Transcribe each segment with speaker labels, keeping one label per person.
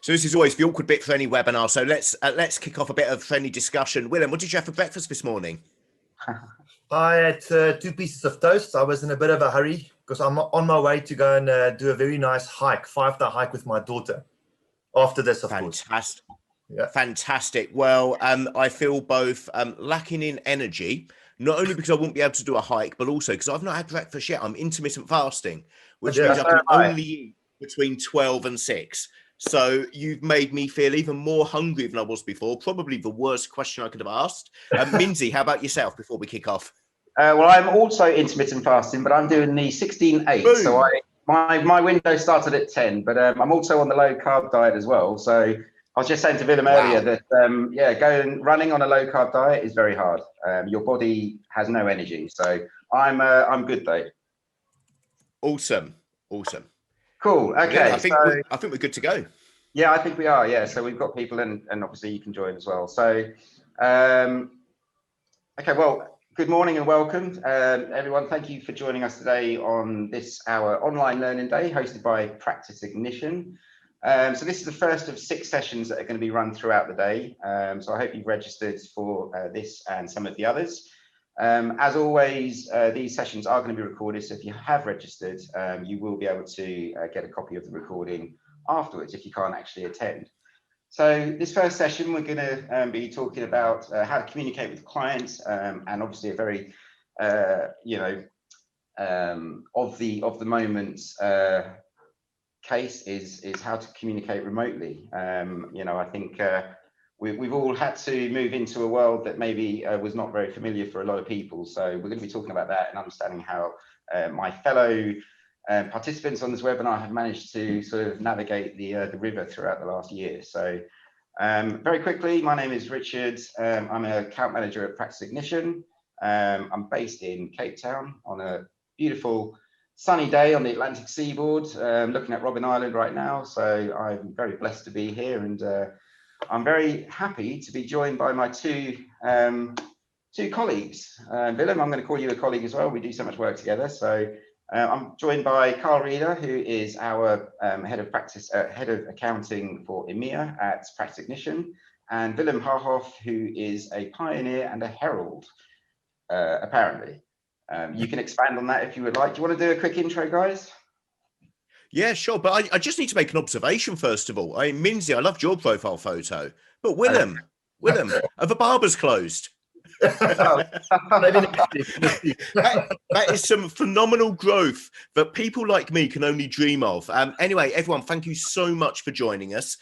Speaker 1: So this is always the awkward bit for any webinar. So let's kick off a bit of friendly discussion. Willem, what did you have for breakfast this morning?
Speaker 2: I had 2 pieces of toast. I was in a bit of a hurry because I'm on my way to go and do a very nice hike, 5-day hike with my daughter. After this, of course.
Speaker 1: Fantastic.
Speaker 2: Yeah.
Speaker 1: Fantastic. Well, I feel both lacking in energy, not only because I won't be able to do a hike, but also because I've not had breakfast yet. I'm intermittent fasting, which means I can only eat between 12 and 6. So you've made me feel even more hungry than I was before. Probably the worst question I could have asked. Minzy, how about yourself before we kick off?
Speaker 3: Well, I'm also intermittent fasting, but I'm doing the 16-8. So my window started at 10, but I'm also on the low carb diet as well. So I was just saying to Willem earlier that going running on a low carb diet is very hard. Your body has no energy. So I'm good though.
Speaker 1: Awesome.
Speaker 3: Cool. Okay.
Speaker 1: Yeah, I think we're good to go.
Speaker 3: Yeah, I think we are. Yeah. So we've got people and obviously you can join as well. So, okay. Well, good morning and welcome, everyone. Thank you for joining us today on our online learning day hosted by Practice Ignition. So this is the first of 6 sessions that are going to be run throughout the day. So I hope you've registered for this and some of the others. As always, these sessions are going to be recorded, so if you have registered, you will be able to get a copy of the recording afterwards if you can't actually attend. So this first session, we're going to be talking about how to communicate with clients, and obviously a very, of the moment case is how to communicate remotely. I think we've all had to move into a world that maybe was not very familiar for a lot of people. So we're going to be talking about that and understanding how my fellow participants on this webinar have managed to sort of navigate the river throughout the last year. So very quickly, my name is Richard. I'm an account manager at Practice Ignition. I'm based in Cape Town on a beautiful sunny day on the Atlantic seaboard, looking at Robben Island right now. So I'm very blessed to be here, and I'm very happy to be joined by my two colleagues. Willem, I'm going to call you a colleague as well. We do so much work together. So I'm joined by Carl Reeder, who is our head of accounting for EMEA at Practice Ignition, and Willem Haarhoff, who is a pioneer and a herald, apparently. You can expand on that if you would like. Do you want to do a quick intro, guys?
Speaker 1: Yeah, sure. But I just need to make an observation first of all. Minzy, I loved your profile photo. But Willem, are the barbers closed? That is some phenomenal growth that people like me can only dream of. Anyway, everyone, thank you so much for joining us.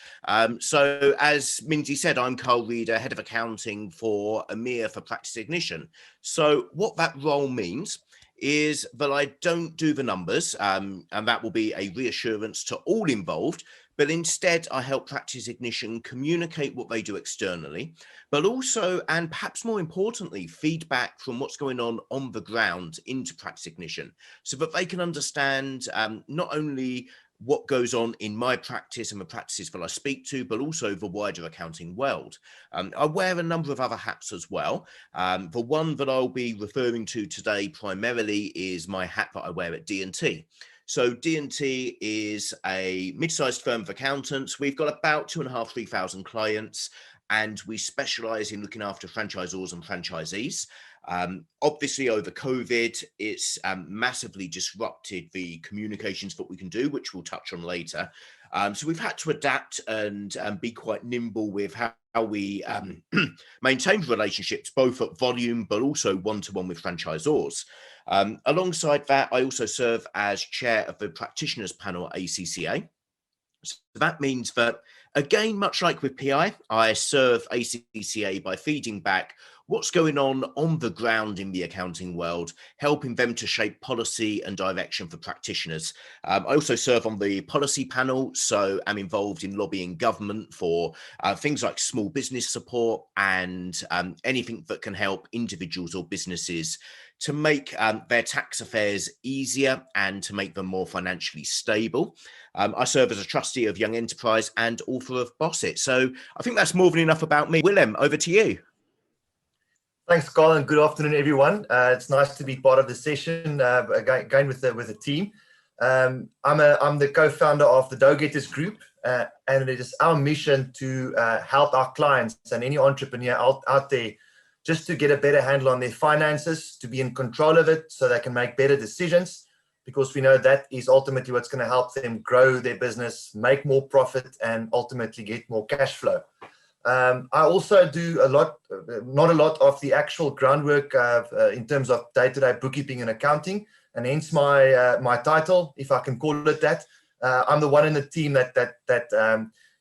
Speaker 1: So as Minzy said, I'm Carl Reeder, head of accounting for EMEA for Practice Ignition. So what that role means is that I don't do the numbers, and that will be a reassurance to all involved, but instead I help Practice Ignition communicate what they do externally, but also, and perhaps more importantly, feedback from what's going on the ground into Practice Ignition, so that they can understand not only what goes on in my practice and the practices that I speak to, but also the wider accounting world. I wear a number of other hats as well. The one that I'll be referring to today primarily is my hat that I wear at D&T. So D&T is a mid-sized firm of accountants. We've got about 2,500 to 3,000 clients, and we specialize in looking after franchisors and franchisees. Obviously, over COVID, it's massively disrupted the communications that we can do, which we'll touch on later. So we've had to adapt and be quite nimble with how we maintain relationships, both at volume, but also one-to-one with franchisors. Alongside that, I also serve as chair of the practitioners panel at ACCA. So that means that, again, much like with PI, I serve ACCA by feeding back what's going on the ground in the accounting world, helping them to shape policy and direction for practitioners. I also serve on the policy panel, so I'm involved in lobbying government for things like small business support and anything that can help individuals or businesses to make their tax affairs easier and to make them more financially stable. I serve as a trustee of Young Enterprise and author of Boss It. So I think that's more than enough about me. Willem, over to you.
Speaker 2: Thanks, Carl, and good afternoon, everyone. It's nice to be part of the session again with the team. I'm the co-founder of the Dough Getters Group, and it is our mission to help our clients and any entrepreneur out there just to get a better handle on their finances, to be in control of it so they can make better decisions, because we know that is ultimately what's going to help them grow their business, make more profit, and ultimately get more cash flow. I also do not a lot of the actual groundwork in terms of day-to-day bookkeeping and accounting, and hence my title, if I can call it that. I'm the one in the team that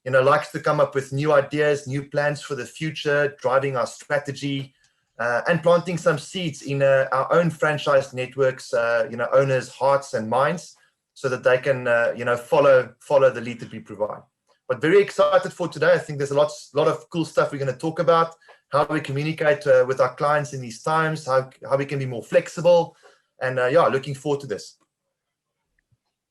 Speaker 2: likes to come up with new ideas, new plans for the future, driving our strategy, and planting some seeds in our own franchise networks, owners' hearts and minds, so that they can follow the lead that we provide. But very excited for today. I think there's a lot of cool stuff we're going to talk about, how we communicate with our clients in these times, how we can be more flexible, and looking forward to this.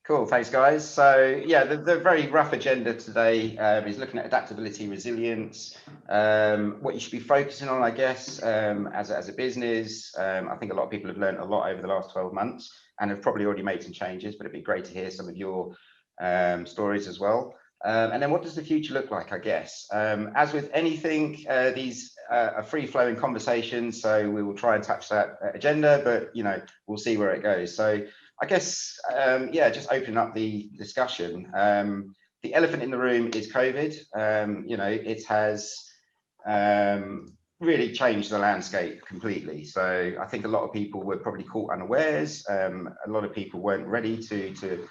Speaker 3: Cool, thanks guys. So yeah, the very rough agenda today is looking at adaptability, resilience, what you should be focusing on, I guess, as a business. I think a lot of people have learned a lot over the last 12 months and have probably already made some changes, but it'd be great to hear some of your stories as well. And then what does the future look like, I guess? As with anything, these are free-flowing conversations, so we will try and touch that agenda, but we'll see where it goes. So I guess, just open up the discussion. The elephant in the room is COVID. It has really changed the landscape completely. So I think a lot of people were probably caught unawares. A lot of people weren't ready to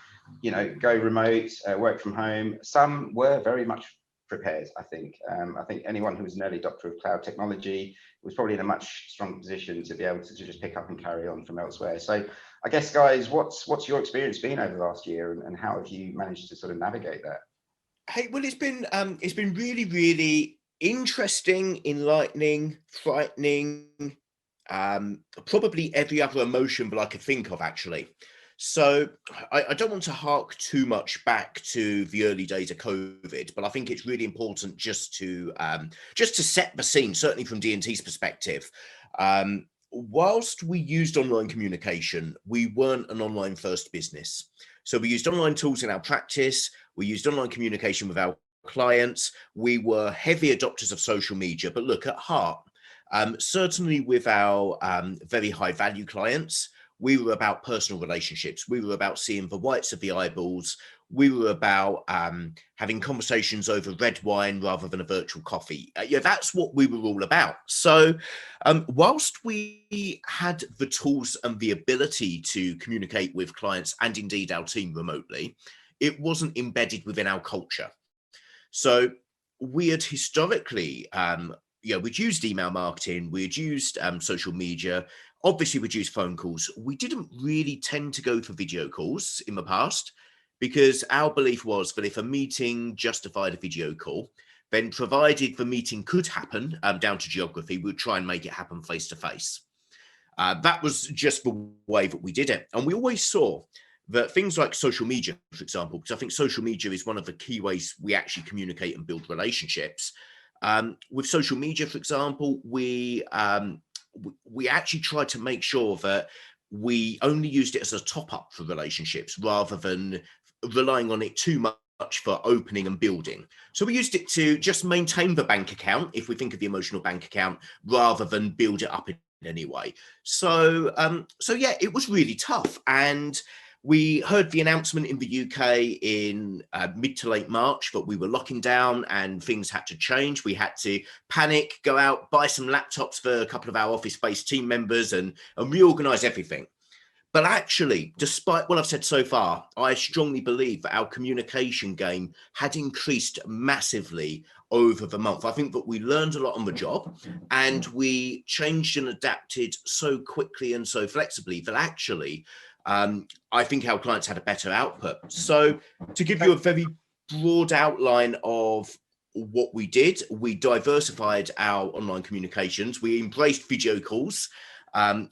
Speaker 3: go remote, work from home. Some were very much prepared, I think. I think anyone who was an early adopter of cloud technology was probably in a much stronger position to be able to just pick up and carry on from elsewhere. So I guess, guys, what's your experience been over the last year, and how have you managed to sort of navigate that?
Speaker 1: Hey, well, it's been really, really interesting, enlightening, frightening, probably every other emotion that I could think of, actually. So I don't want to hark too much back to the early days of COVID, but I think it's really important just to set the scene, certainly from D&T's perspective. Whilst we used online communication, we weren't an online first business. So we used online tools in our practice. We used online communication with our clients. We were heavy adopters of social media, but look, at heart, certainly with our very high value clients, we were about personal relationships. We were about seeing the whites of the eyeballs. We were about having conversations over red wine rather than a virtual coffee. That's what we were all about. So whilst we had the tools and the ability to communicate with clients and indeed our team remotely, it wasn't embedded within our culture. So we had historically, we'd used email marketing, we had used social media, obviously we'd used phone calls. We didn't really tend to go for video calls in the past, because our belief was that if a meeting justified a video call, then provided the meeting could happen down to geography, we'd try and make it happen face to face. That was just the way that we did it. And we always saw that things like social media, for example, because I think social media is one of the key ways we actually communicate and build relationships. With social media, for example, we actually tried to make sure that we only used it as a top up for relationships rather than relying on it too much for opening and building. So we used it to just maintain the bank account, if we think of the emotional bank account, rather than build it up in any way. So yeah, it was really tough. And we heard the announcement in the UK in mid to late March that we were locking down and things had to change. We had to panic, go out, buy some laptops for a couple of our office-based team members and reorganize everything. But actually, despite what I've said so far, I strongly believe that our communication game had increased massively over the month. I think that we learned a lot on the job, and we changed and adapted so quickly and so flexibly that actually, I think our clients had a better output. So to give you a very broad outline of what we did, we diversified our online communications. We embraced video calls.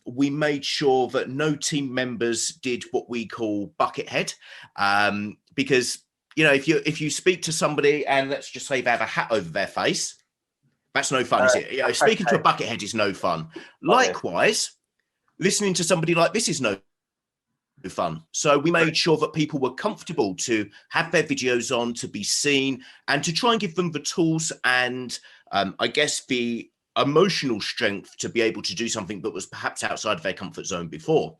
Speaker 1: We made sure that no team members did what we call buckethead, because if you speak to somebody and let's just say they have a hat over their face, that's no fun, is it? Speaking to a buckethead is no fun. Likewise, listening to somebody like this is no fun. So we made sure that people were comfortable to have their videos on, to be seen, and to try and give them the tools and I guess the emotional strength to be able to do something that was perhaps outside of their comfort zone before.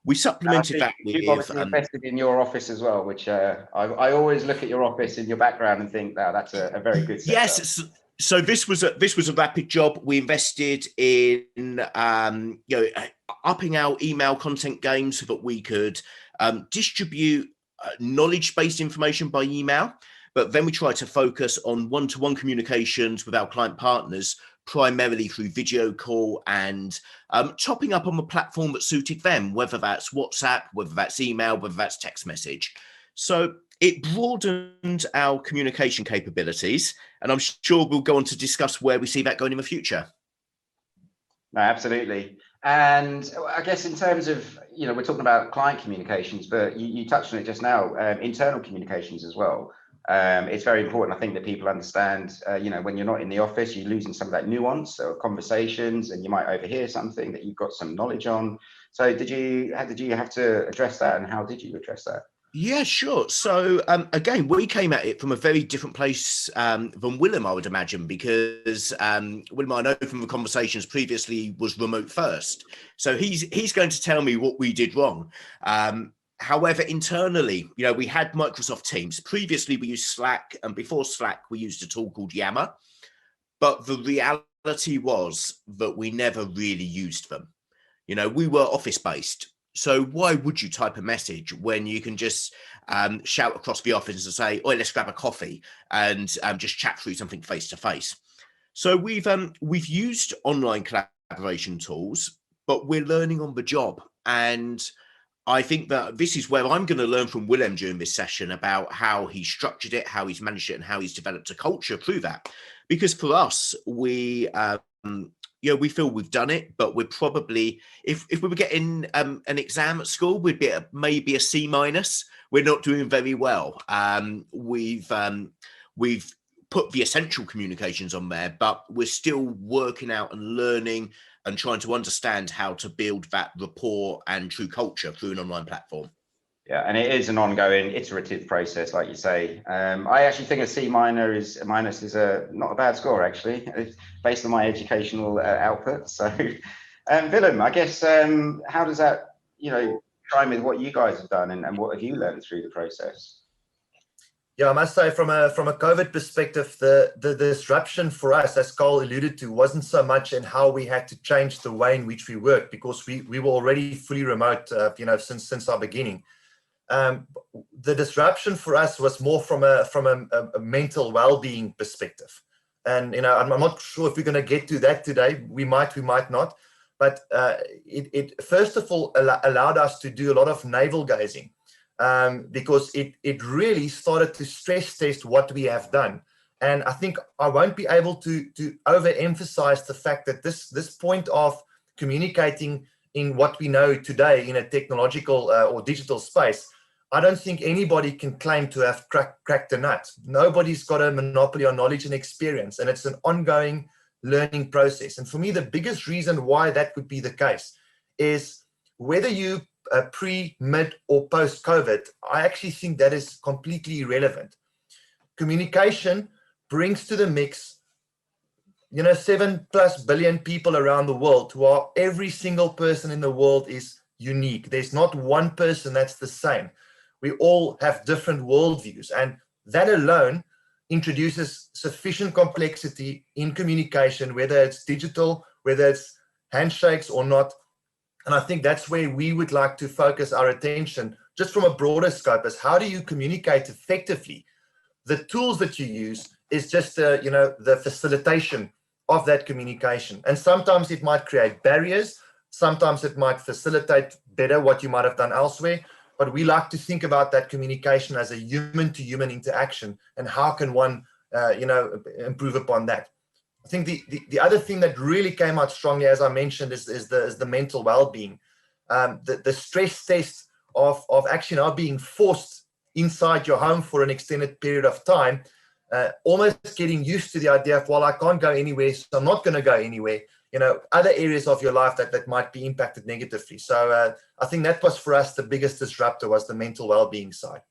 Speaker 1: We supplemented that with
Speaker 3: you've obviously invested in your office as well, which I always look at your office in your background and think, wow, that's a very good setup.
Speaker 1: Yes. So this was a rapid job. We invested in upping our email content game so that we could distribute knowledge-based information by email, but then we tried to focus on one-to-one communications with our client partners, primarily through video call and topping up on the platform that suited them, whether that's WhatsApp, whether that's email, whether that's text message. So it broadened our communication capabilities, and I'm sure we'll go on to discuss where we see that going in the future.
Speaker 3: No, absolutely. And I guess in terms of, we're talking about client communications, but you touched on it just now, internal communications as well. It's very important, I think, that people understand, when you're not in the office, you're losing some of that nuance or conversations, and you might overhear something that you've got some knowledge on. So how did you have to address that, and how did you address that?
Speaker 1: Yeah, sure. So again, we came at it from a very different place than Willem, I would imagine, because Willem, I know from the conversations previously, was remote first. So he's going to tell me what we did wrong. However, internally, we had Microsoft Teams. Previously, we used Slack, and before Slack, we used a tool called Yammer. But the reality was that we never really used them. We were office-based. So why would you type a message when you can just shout across the office and say, "Oh, let's grab a coffee," and just chat through something face to face? So we've used online collaboration tools, but we're learning on the job. And I think that this is where I'm going to learn from Willem during this session about how he structured it, how he's managed it, and how he's developed a culture through that. Because for us, we feel we've done it, but we're probably, if we were getting an exam at school, we'd be maybe a C-. We're not doing very well. We've put the essential communications on there, but we're still working out and learning and trying to understand how to build that rapport and true culture through an online platform.
Speaker 3: Yeah, and it is an ongoing iterative process, like you say. I actually think a C- is not a bad score, actually, based on my educational output. So, Willem, I guess, how does that, chime with what you guys have done, and what have you learned through the process?
Speaker 2: Yeah, I must say, from a COVID perspective, the disruption for us, as Carl alluded to, wasn't so much in how we had to change the way in which we worked, because we were already fully remote, since our beginning. The disruption for us was more from a mental well-being perspective. And, I'm not sure if we're going to get to that today. We might not. But it first of all allowed us to do a lot of navel gazing, because it really started to stress test what we have done. And I think I won't be able to overemphasize the fact that this point of communicating in what we know today in a technological or digital space, I don't think anybody can claim to have cracked the nut. Nobody's got a monopoly on knowledge and experience, and it's an ongoing learning process. And for me, the biggest reason why that would be the case is whether you pre, mid, or post-COVID, I actually think that is completely irrelevant. Communication brings to the mix, 7+ billion people around the world, who are, every single person in the world is unique. There's not one person that's the same. We all have different worldviews, and that alone introduces sufficient complexity in communication, whether it's digital, whether it's handshakes or not. And I think that's where we would like to focus our attention, just from a broader scope, as how do you communicate effectively? The tools that you use is just the facilitation of that communication. And sometimes it might create barriers. Sometimes it might facilitate better what you might have done elsewhere. But we like to think about that communication as a human-to-human interaction, and how can one, improve upon that. I think the other thing that really came out strongly, as I mentioned, is the mental well-being. The stress test of actually now being forced inside your home for an extended period of time, almost getting used to the idea of, well, I can't go anywhere, so I'm not going to go anywhere. other areas of your life that might be impacted negatively. So I think that was for us the biggest disruptor, was the mental well-being side.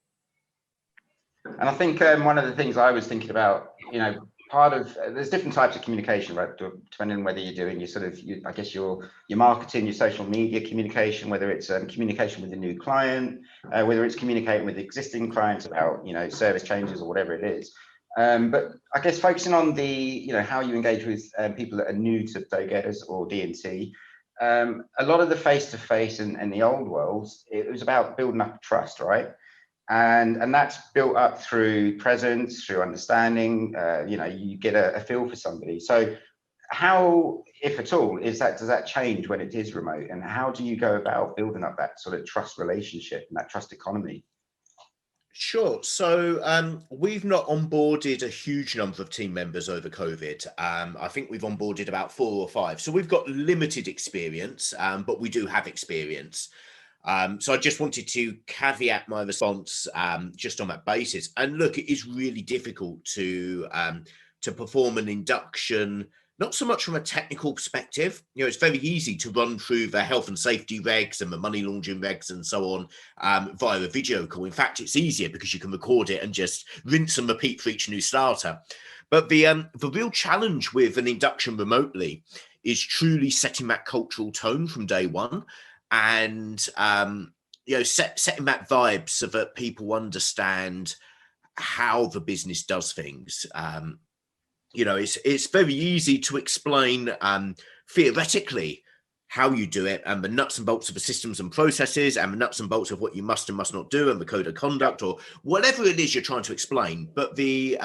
Speaker 3: And I think one of the things I was thinking about, part of there's different types of communication, right? Depending on whether you're doing I guess your marketing, your social media communication, whether it's communication with a new client, whether it's communicating with existing clients about service changes or whatever it is. But I guess focusing on the how you engage with people that are new to go-getters or D&T, a lot of the face-to-face and the old worlds, it was about building up trust, right? And that's built up through presence, through understanding. You get a feel for somebody. So how, if at all, does that change when it is remote? And how do you go about building up that sort of trust relationship and that trust economy?
Speaker 1: Sure. So we've not onboarded a huge number of team members over COVID. I think we've onboarded about 4 or 5. So we've got limited experience, but we do have experience. So I just wanted to caveat my response just on that basis. And look, it is really difficult to perform an induction, not so much from a technical perspective. It's very easy to run through the health and safety regs and the money laundering regs and so on via a video call. In fact, it's easier because you can record it and just rinse and repeat for each new starter. But the real challenge with an induction remotely is truly setting that cultural tone from day one. And setting that vibe so that people understand how the business does things. It's very easy to explain theoretically how you do it, and the nuts and bolts of the systems and processes, and the nuts and bolts of what you must and must not do, and the code of conduct, or whatever it is you're trying to explain. But the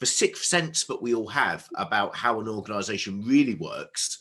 Speaker 1: sixth sense that we all have about how an organization really works,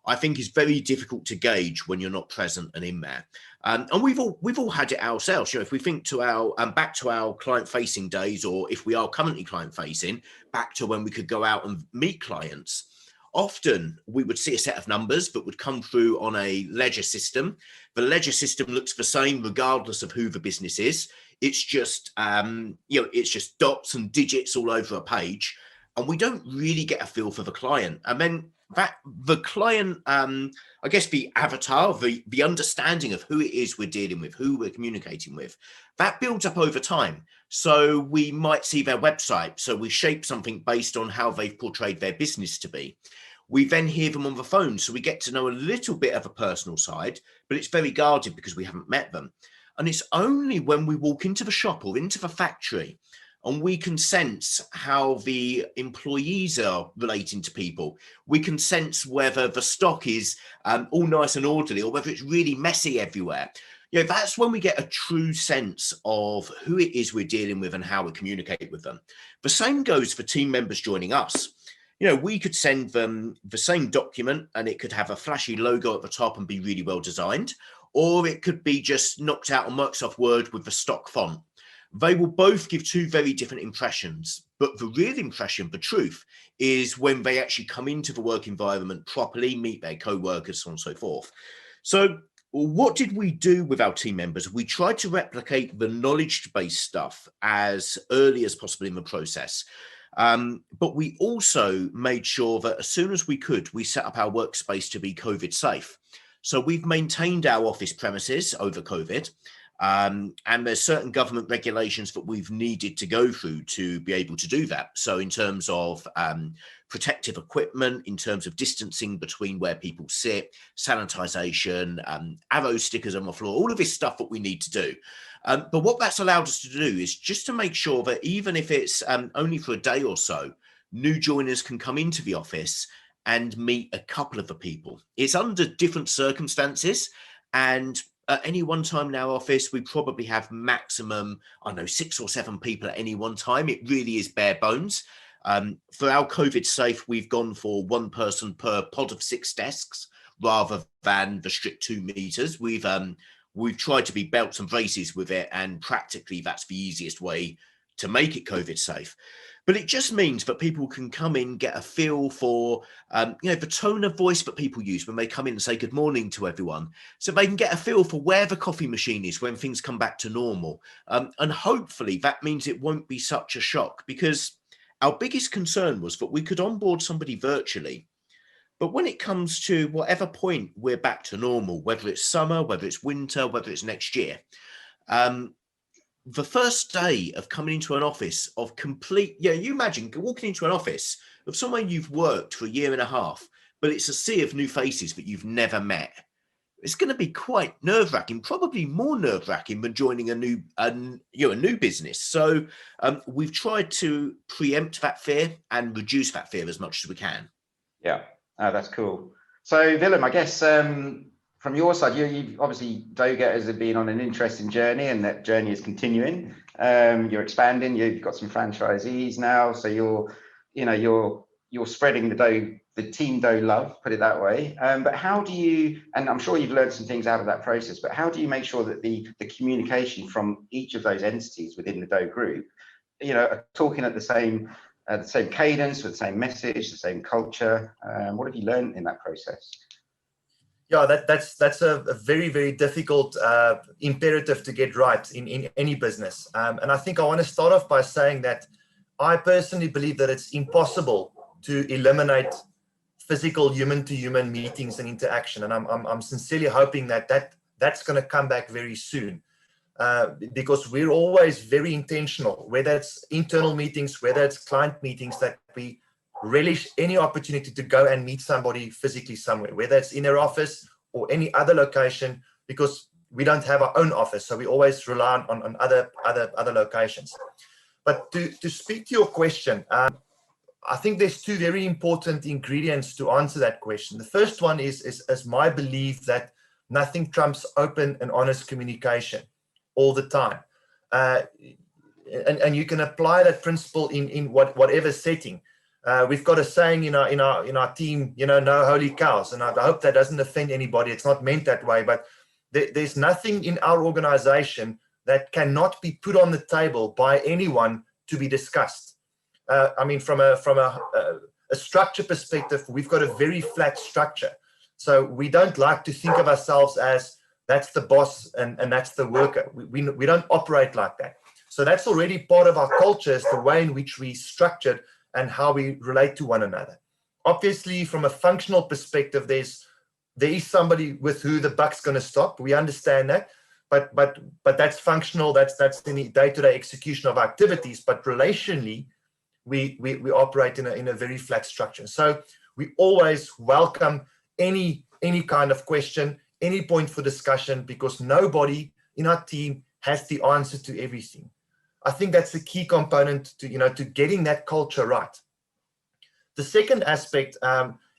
Speaker 1: I think, is very difficult to gauge when you're not present and in there. And we've all had it ourselves. If we think to our back to our client-facing days, or if we are currently client-facing, back to when we could go out and meet clients. Often we would see a set of numbers that would come through on a ledger system. The ledger system looks the same regardless of who the business is. It's just it's just dots and digits all over a page, and we don't really get a feel for the client. And then that the client, I guess the avatar, the understanding of who it is we're dealing with, who we're communicating with, that builds up over time. So we might see their website. So we shape something based on how they've portrayed their business to be. We then hear them on the phone. So we get to know a little bit of a personal side, but it's very guarded because we haven't met them. And it's only when we walk into the shop or into the factory and we can sense how the employees are relating to people. We can sense whether the stock is all nice and orderly or whether it's really messy everywhere. That's when we get a true sense of who it is we're dealing with and how we communicate with them. The same goes for team members joining us. We could send them the same document and it could have a flashy logo at the top and be really well designed, or it could be just knocked out on Microsoft Word with the stock font. They will both give two very different impressions, but the real impression, the truth, is when they actually come into the work environment properly, meet their co-workers, so on and so forth. So what did we do with our team members? We tried to replicate the knowledge-based stuff as early as possible in the process. But we also made sure that as soon as we could, we set up our workspace to be COVID safe. So we've maintained our office premises over COVID. And there's certain government regulations that we've needed to go through to be able to do that. So in terms of protective equipment, in terms of distancing between where people sit, sanitization, arrow stickers on the floor, all of this stuff that we need to do. But what that's allowed us to do is just to make sure that even if it's only for a day or so, new joiners can come into the office and meet a couple of the people. It's under different circumstances, and at any one time in our office, we probably have maximum, 6 or 7 people at any one time. It really is bare bones. For our COVID safe, we've gone for 1 person per pod of 6 desks rather than the strict 2 meters. We've tried to be belts and braces with it, and practically that's the easiest way to make it COVID safe. But it just means that people can come in, get a feel for, the tone of voice that people use when they come in and say good morning to everyone. So they can get a feel for where the coffee machine is when things come back to normal. And hopefully that means it won't be such a shock, because our biggest concern was that we could onboard somebody virtually, But when it comes to whatever point we're back to normal, whether it's summer, whether it's winter, whether it's next year, the first day of coming into an office of complete, you imagine walking into an office of somewhere you've worked for a year and a half, but it's a sea of new faces that you've never met. It's going to be quite nerve-wracking, probably more nerve-wracking than joining a new business. So we've tried to preempt that fear and reduce that fear as much as we can.
Speaker 3: Yeah, that's cool. So Willem, I guess from your side, you obviously Doget has been on an interesting journey, and that journey is continuing. You're expanding. You've got some franchisees now, so you're spreading the Team Doe love, put it that way. But how do you? And I'm sure you've learned some things out of that process. But how do you make sure that the communication from each of those entities within the Doe group, are talking at the same cadence, with the same message, the same culture? What have you learned in that process?
Speaker 2: Yeah, that's a very, very difficult imperative to get right in any business. And I think I want to start off by saying that I personally believe that it's impossible to eliminate physical human-to-human meetings and interaction. And I'm sincerely hoping that's going to come back very soon. Because we're always very intentional, whether it's internal meetings, whether it's client meetings, that we relish any opportunity to go and meet somebody physically somewhere, whether it's in their office or any other location, because we don't have our own office. So we always rely on other locations. But to speak to your question, I think there's two very important ingredients to answer that question. The first one is my belief that nothing trumps open and honest communication all the time. And you can apply that principle in whatever setting. We've got a saying in our team, no holy cows. And I hope that doesn't offend anybody. It's not meant that way, but there's nothing in our organization that cannot be put on the table by anyone to be discussed. I mean, from a structure perspective, we've got a very flat structure. So we don't like to think of ourselves as that's the boss and that's the worker. We don't operate like that. So that's already part of our culture, is the way in which we structured and how we relate to one another. Obviously, from a functional perspective, there is somebody with who the buck's going to stop. We understand that, but that's functional. That's in the day-to-day execution of activities. But relationally, we operate in a very flat structure. So we always welcome any kind of question, any point for discussion, because nobody in our team has the answer to everything. I think that's the key component to getting that culture right. The second aspect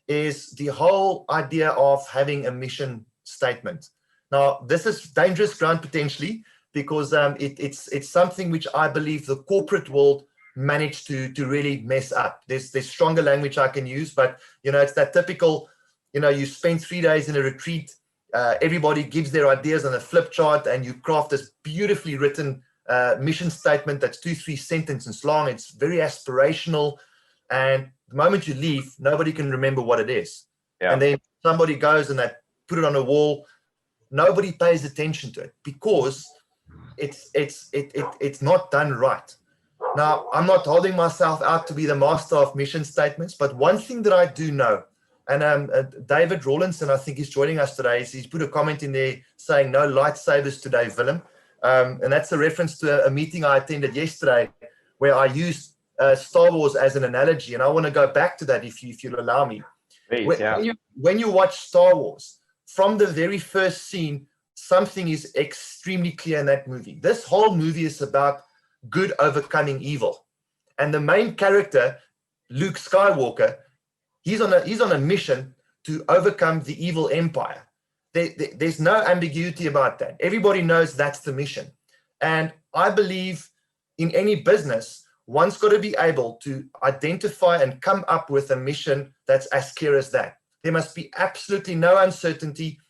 Speaker 2: is the whole idea of having a mission statement. Now, this is dangerous ground potentially, because it's something which I believe the corporate world managed to really mess up. There's stronger language I can use, but it's that typical, you spend 3 days in a retreat, everybody gives their ideas on a flip chart, and you craft this beautifully written mission statement that's 2-3 sentences long. It's very aspirational, and the moment you leave, nobody can remember what it is. Yeah. And then somebody goes and they put it on a wall. Nobody pays attention to it because it's not done right. Now, I'm not holding myself out to be the master of mission statements, but one thing that I do know, and David Rawlinson, I think, is joining us today. He's put a comment in there saying no lightsabers today, Willem. And that's a reference to a meeting I attended yesterday where I used Star Wars as an analogy. And I want to go back to that if you'll allow me.
Speaker 3: Please,
Speaker 2: when you watch Star Wars, from the very first scene, something is extremely clear in that movie. This whole movie is about good overcoming evil. And the main character, Luke Skywalker, he's on a mission to overcome the evil empire. There's no ambiguity about that. Everybody knows that's the mission. And I believe in any business, one's got to be able to identify and come up with a mission that's as clear as that. There must be absolutely no uncertainty.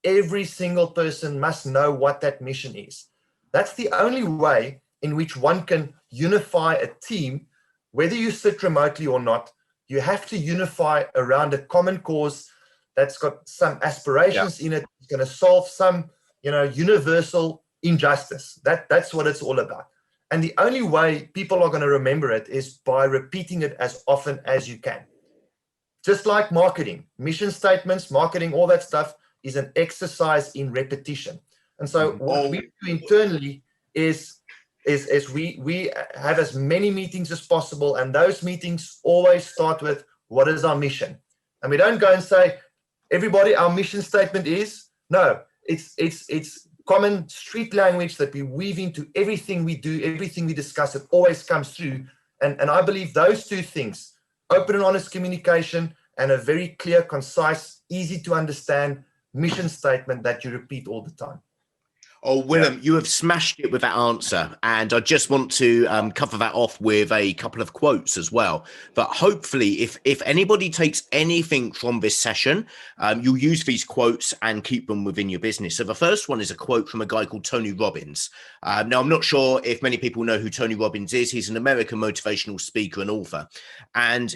Speaker 2: Every single person must know what that mission is. That's the only way in which one can unify a team, whether you sit remotely or not. You have to unify around a common cause that's got some aspirations in it. It's going to solve some, universal injustice. That's what it's all about. And the only way people are going to remember it is by repeating it as often as you can. just like marketing, mission statements, marketing, all that stuff is an exercise in repetition. And so what we do internally is we have as many meetings as possible, and those meetings always start with, what is our mission? And we don't go and say, everybody, our mission statement is. No, it's common street language that we weave into everything we do, everything we discuss. It always comes through. And I believe those two things, open and honest communication and a very clear, concise, easy to understand mission statement that you repeat all the time.
Speaker 1: Oh, Willem, you have smashed it with that answer. And I just want to cover that off with a couple of quotes as well. But hopefully, if anybody takes anything from this session, you'll use these quotes and keep them within your business. So the first one is a quote from a guy called Tony Robbins. Now, I'm not sure if many people know who Tony Robbins is. He's an American motivational speaker and author. And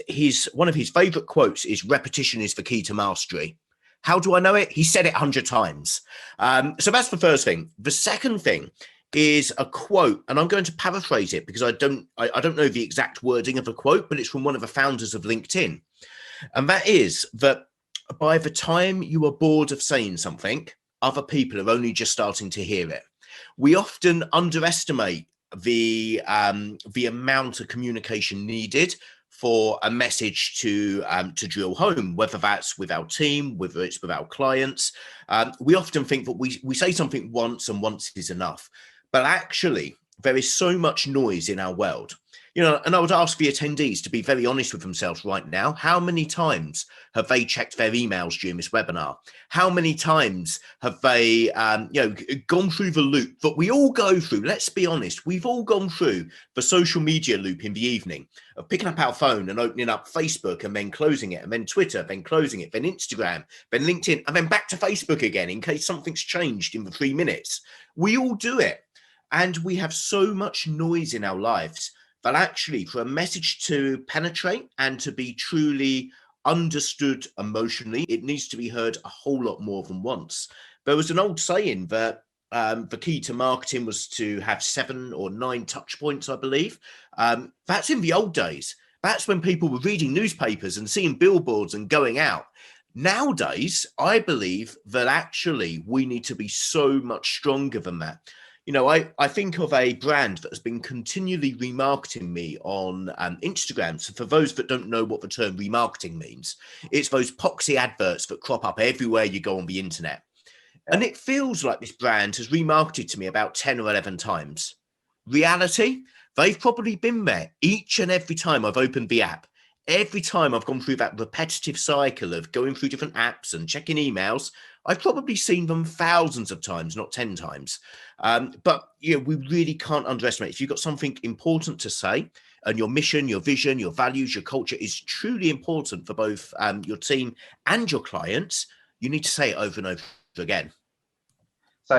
Speaker 1: one of his favorite quotes is, repetition is the key to mastery. How do I know it? He said it 100 times. So that's the first thing. The second thing is a quote, and I'm going to paraphrase it because I don't know the exact wording of the quote, but it's from one of the founders of LinkedIn. And that is that by the time you are bored of saying something, other people are only just starting to hear it. We often underestimate the amount of communication needed for a message to drill home, whether that's with our team, whether it's with our clients. We often think that we say something once and once is enough, but actually there is so much noise in our world. And I would ask the attendees to be very honest with themselves right now. How many times have they checked their emails during this webinar? How many times have they, gone through the loop that we all go through? Let's be honest. We've all gone through the social media loop in the evening of picking up our phone and opening up Facebook and then closing it, and then Twitter, then closing it, then Instagram, then LinkedIn, and then back to Facebook again in case something's changed in the 3 minutes. We all do it. And we have so much noise in our lives. But actually, for a message to penetrate and to be truly understood emotionally, it needs to be heard a whole lot more than once. There was an old saying that the key to marketing was to have 7 or 9 touch points, I believe. That's in the old days. That's when people were reading newspapers and seeing billboards and going out. Nowadays, I believe that actually we need to be so much stronger than that. I think of a brand that has been continually remarketing me on Instagram. So for those that don't know what the term remarketing means, it's those poxy adverts that crop up everywhere you go on the internet. And it feels like this brand has remarketed to me about 10 or 11 times. Reality, they've probably been there each and every time I've opened the app. Every time I've gone through that repetitive cycle of going through different apps and checking emails, I've probably seen them thousands of times, not 10 times. But we really can't underestimate. If you've got something important to say and your mission, your vision, your values, your culture is truly important for both your team and your clients, you need to say it over and over again.
Speaker 2: So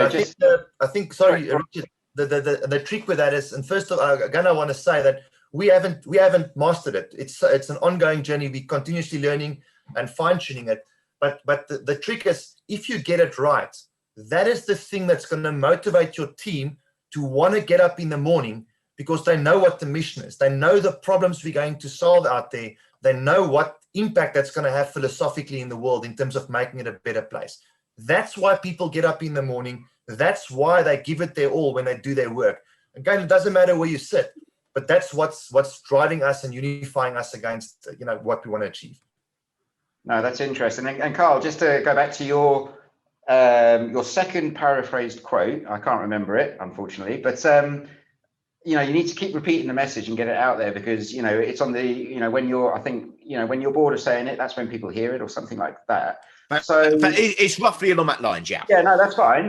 Speaker 2: I think, sorry, Richard, the trick with that is, and first of all, again, I want to say that we haven't mastered it. It's an ongoing journey. We're continuously learning and fine-tuning it. But the trick is, if you get it right, that is the thing that's going to motivate your team to want to get up in the morning, because they know what the mission is. They know the problems we're going to solve out there. They know what impact that's going to have philosophically in the world in terms of making it a better place. That's why people get up in the morning. That's why they give it their all when they do their work. Again, it doesn't matter where you sit, but that's what's driving us and unifying us against what we want to achieve.
Speaker 3: No, that's interesting. And Carl, just to go back to your second paraphrased quote, I can't remember it, unfortunately, but you need to keep repeating the message and get it out there, because it's on the when you're bored of saying it, that's when people hear it, or something like that. So
Speaker 1: it's roughly along that line, yeah.
Speaker 3: Yeah, no, that's fine.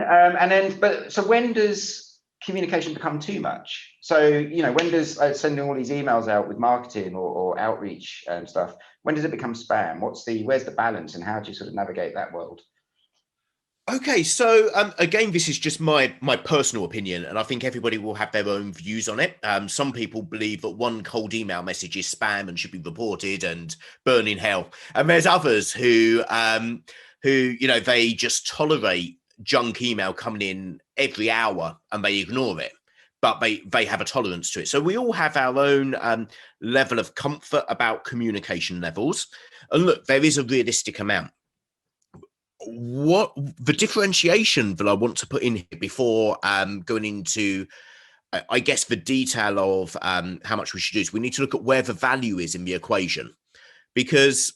Speaker 3: So when does communication become too much? So when does sending all these emails out with marketing or outreach and stuff, when does it become spam? Where's the balance, and how do you sort of navigate that world?
Speaker 1: Okay, so again, this is just my personal opinion, and I think everybody will have their own views on it. Some people believe that one cold email message is spam and should be reported and burn in hell, and there's others who they just tolerate junk email coming in every hour and they ignore it. but they have a tolerance to it. So we all have our own level of comfort about communication levels. And look, there is a realistic amount. What the differentiation that I want to put in here before going into, I guess, the detail of how much we should do is we need to look at where the value is in the equation. Because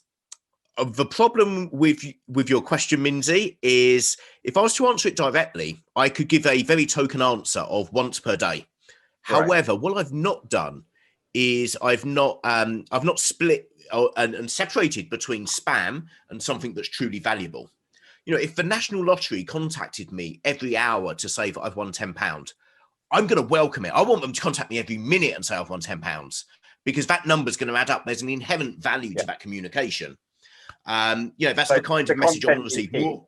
Speaker 1: the problem with your question, Minzy, is if I was to answer it directly, I could give a very token answer of once per day.
Speaker 3: Right.
Speaker 1: However, what I've not done is I've not split and separated between spam and something that's truly valuable. You know, if the National Lottery contacted me every hour to say that I've won £10, I'm going to welcome it. I want them to contact me every minute and say I've won £10 because that number's going to add up. There's an inherent value to that communication. That's the kind of message I want to see more.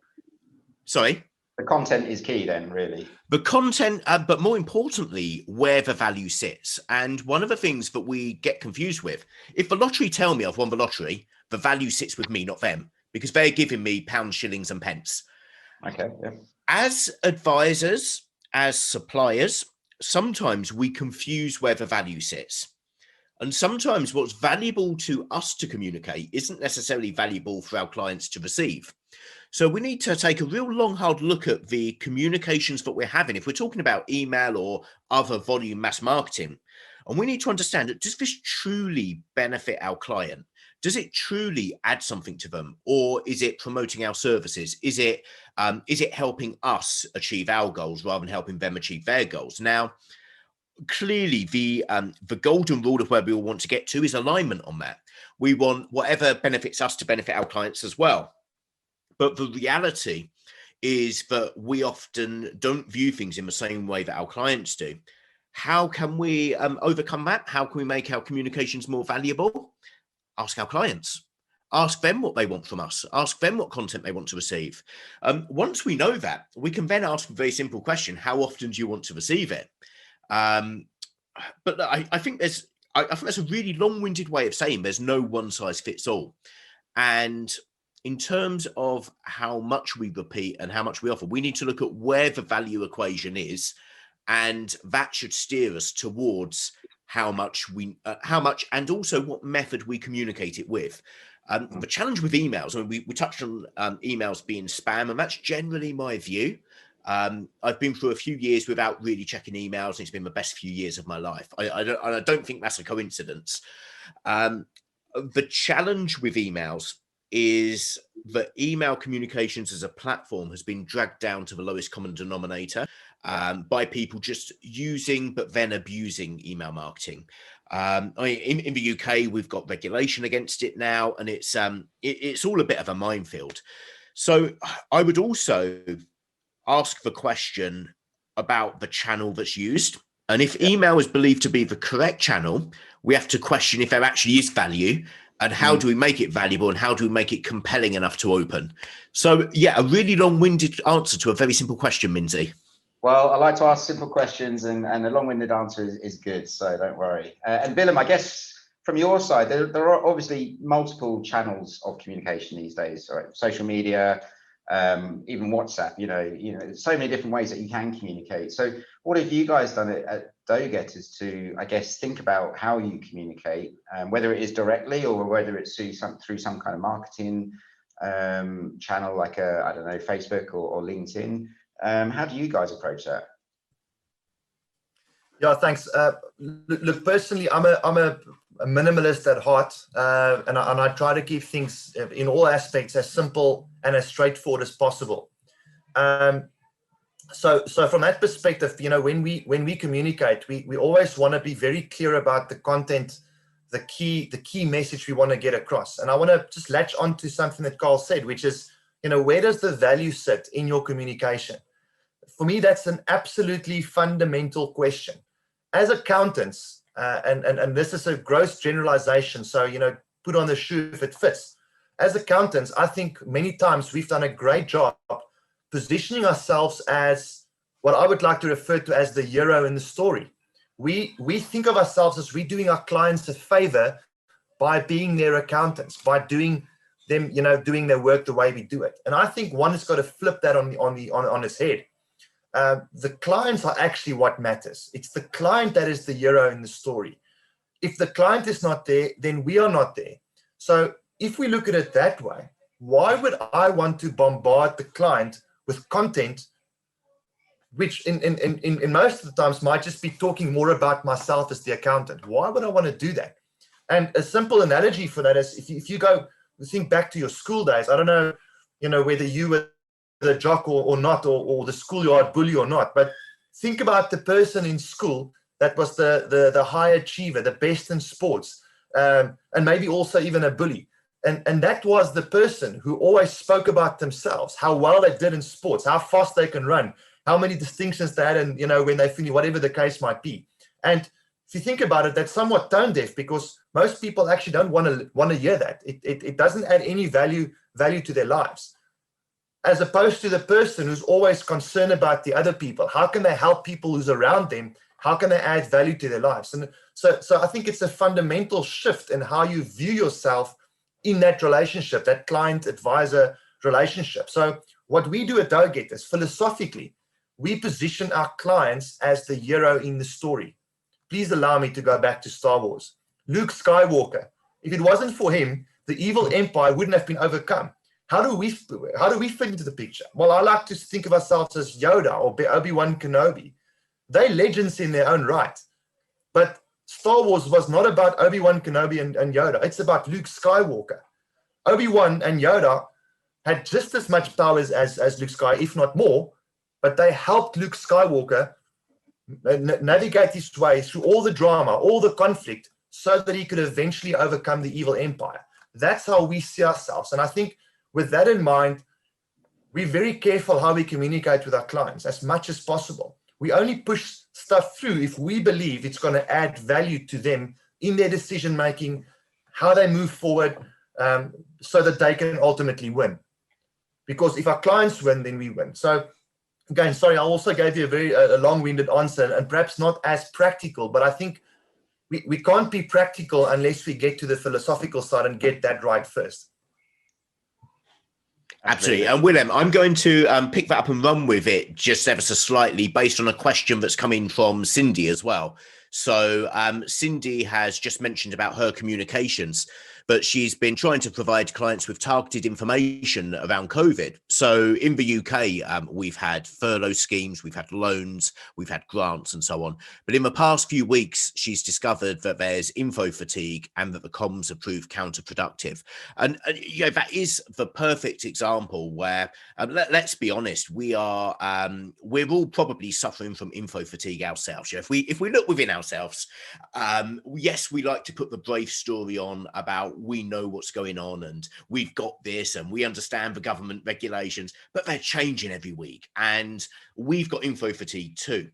Speaker 1: Sorry?
Speaker 3: The content is key then, really.
Speaker 1: The content, but more importantly, where the value sits. And one of the things that we get confused with, if the lottery tell me I've won the lottery, the value sits with me, not them, because they're giving me pounds, shillings, and pence.
Speaker 3: Okay. Yeah.
Speaker 1: As advisors, as suppliers, sometimes we confuse where the value sits. And sometimes what's valuable to us to communicate isn't necessarily valuable for our clients to receive. So we need to take a real long, hard look at the communications that we're having. If we're talking about email or other volume mass marketing, and we need to understand that, does this truly benefit our client? Does it truly add something to them? Or is it promoting our services? Is it helping us achieve our goals rather than helping them achieve their goals? Now, clearly the golden rule of where we all want to get to is alignment on that. We want whatever benefits us to benefit our clients as well. But the reality is that we often don't view things in the same way that our clients do. How can we overcome that? How can we make our communications more valuable? Ask our clients. Ask them what they want from us. Ask them what content they want to receive. Once we know that, we can then ask a very simple question: how often do you want to receive it? But I think that's a really long-winded way of saying there's no one size fits all. And in terms of how much we repeat and how much we offer, we need to look at where the value equation is, and that should steer us towards how much and also what method we communicate it with. The challenge with emails, I mean, we touched on emails being spam, and that's generally my view. I've been through a few years without really checking emails, and it's been the best few years of my life. I don't think that's a coincidence. The challenge with emails is that email communications as a platform has been dragged down to the lowest common denominator by people just using but then abusing email marketing. In the UK, we've got regulation against it now, and it's all a bit of a minefield. So I would also ask the question about the channel that's used. And if email is believed to be the correct channel, we have to question if there actually is value, and how do we make it valuable, and how do we make it compelling enough to open? So yeah, a really long-winded answer to a very simple question, Minzy.
Speaker 3: Well, I like to ask simple questions, and a long-winded answer is good, so don't worry. And Willem, I guess from your side, there are obviously multiple channels of communication these days, right? Social media, even WhatsApp, you know, so many different ways that you can communicate. So what have you guys done at DoGetters to, I guess, think about how you communicate, whether it is directly or whether it's through some kind of marketing channel like I don't know, Facebook or LinkedIn? How do you guys approach that?
Speaker 2: Yeah, thanks. Look, personally, I'm a minimalist at heart, and I try to keep things in all aspects as simple and as straightforward as possible. So from that perspective, you know, when we communicate, we always want to be very clear about the content, the key message we want to get across. And I want to just latch on to something that Carl said, which is, you know, where does the value sit in your communication? For me, that's an absolutely fundamental question. As accountants, and this is a gross generalization, so, you know, put on the shoe if it fits. As accountants, I think many times we've done a great job positioning ourselves as what I would like to refer to as the hero in the story. We think of ourselves as we're doing our clients a favor by being their accountants, by doing them, you know, doing their work the way we do it. And I think one has got to flip that on its head. the clients are actually what matters. It's the client that is the hero in the story. If the client is not there, then we are not there. So if we look at it that way, why would I want to bombard the client with content which in most of the times might just be talking more about myself as the accountant? Why would I want to do that? And a simple analogy for that is if you go think back to your school days, I don't know, whether you were the jock or not, or the schoolyard bully or not, but think about the person in school that was the high achiever, the best in sports, and maybe also even a bully. And that was the person who always spoke about themselves, how well they did in sports, how fast they can run, how many distinctions they had, and when they finish, whatever the case might be. And if you think about it, that's somewhat tone deaf, because most people actually don't want to hear that. It doesn't add any value to their lives, as opposed to the person who's always concerned about the other people. How can they help people who's around them? How can they add value to their lives? And so I think it's a fundamental shift in how you view yourself in that relationship, that client-advisor relationship. So what we do at Go-Get is, philosophically, we position our clients as the hero in the story. Please allow me to go back to Star Wars. Luke Skywalker, if it wasn't for him, the evil empire wouldn't have been overcome. How do we fit into the picture? Well, I like to think of ourselves as Yoda or Obi-Wan Kenobi. They're legends in their own right. But Star Wars was not about Obi-Wan Kenobi and Yoda. It's about Luke Skywalker. Obi-Wan and Yoda had just as much powers as Luke Skywalker, if not more, but they helped Luke Skywalker navigate his way through all the drama, all the conflict, so that he could eventually overcome the evil empire. That's how we see ourselves. And I think with that in mind, we're very careful how we communicate with our clients as much as possible. We only push stuff through if we believe it's going to add value to them in their decision-making, how they move forward, so that they can ultimately win. Because if our clients win, then we win. So again, sorry, I also gave you a very long-winded answer, and perhaps not as practical, but I think we can't be practical unless we get to the philosophical side and get that right first.
Speaker 1: Absolutely. And Willem, I'm going to pick that up and run with it just ever so slightly based on a question that's come in from Cindy as well. So Cindy has just mentioned about her communications, but she's been trying to provide clients with targeted information around COVID. So in the UK, we've had furlough schemes, we've had loans, we've had grants and so on. But in the past few weeks, she's discovered that there's info fatigue and that the comms have proved counterproductive. And that is the perfect example where, let's be honest, we're all probably suffering from info fatigue ourselves. If we look within ourselves, yes, we like to put the brave story on about we know what's going on and we've got this and we understand the government regulations, but they're changing every week and we've got info fatigue too.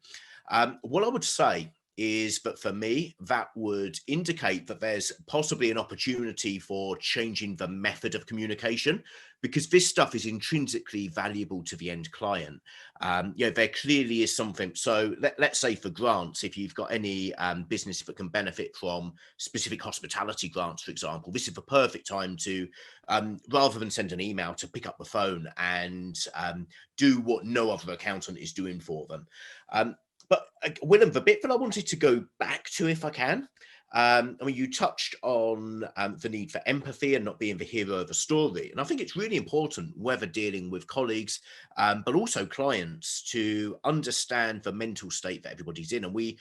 Speaker 1: What I would say is that for me, that would indicate that there's possibly an opportunity for changing the method of communication, because this stuff is intrinsically valuable to the end client. There clearly is something. So let's say for grants, if you've got any business that can benefit from specific hospitality grants, for example, this is the perfect time to, rather than send an email, to pick up the phone and do what no other accountant is doing for them. But Willem, the bit that I wanted to go back to, if I can, you touched on the need for empathy and not being the hero of a story. And I think it's really important, whether dealing with colleagues, but also clients, to understand the mental state that everybody's in. And we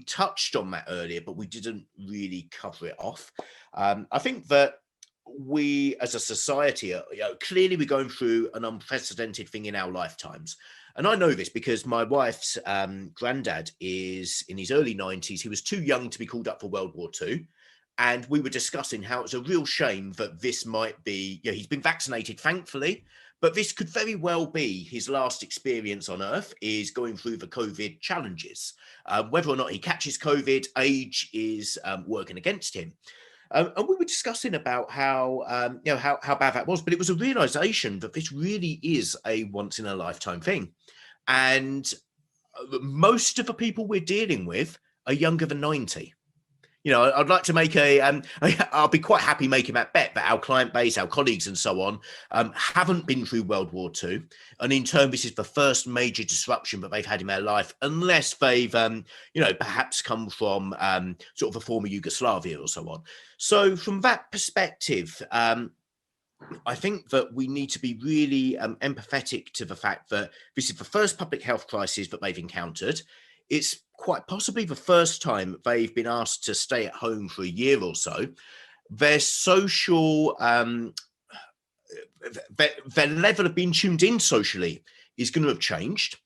Speaker 1: touched on that earlier, but we didn't really cover it off. I think that we as a society, clearly we're going through an unprecedented thing in our lifetimes. And I know this because my wife's granddad is in his early 90s. He was too young to be called up for World War II. And we were discussing how it's a real shame that this might be, he's been vaccinated, thankfully, but this could very well be his last experience on Earth, is going through the COVID challenges. Whether or not he catches COVID, age is working against him. And we were discussing about how bad that was, but it was a realization that this really is a once in a lifetime thing. And most of the people we're dealing with are younger than 90. You know, I'd like to make I'll be quite happy making that bet that our client base, our colleagues and so on, haven't been through World War II. And in turn, this is the first major disruption that they've had in their life, unless they've, perhaps come from sort of the former Yugoslavia or so on. So from that perspective, I think that we need to be really empathetic to the fact that this is the first public health crisis that they've encountered. It's quite possibly the first time they've been asked to stay at home for a year or so. Their social, their level of being tuned in socially is going to have changed.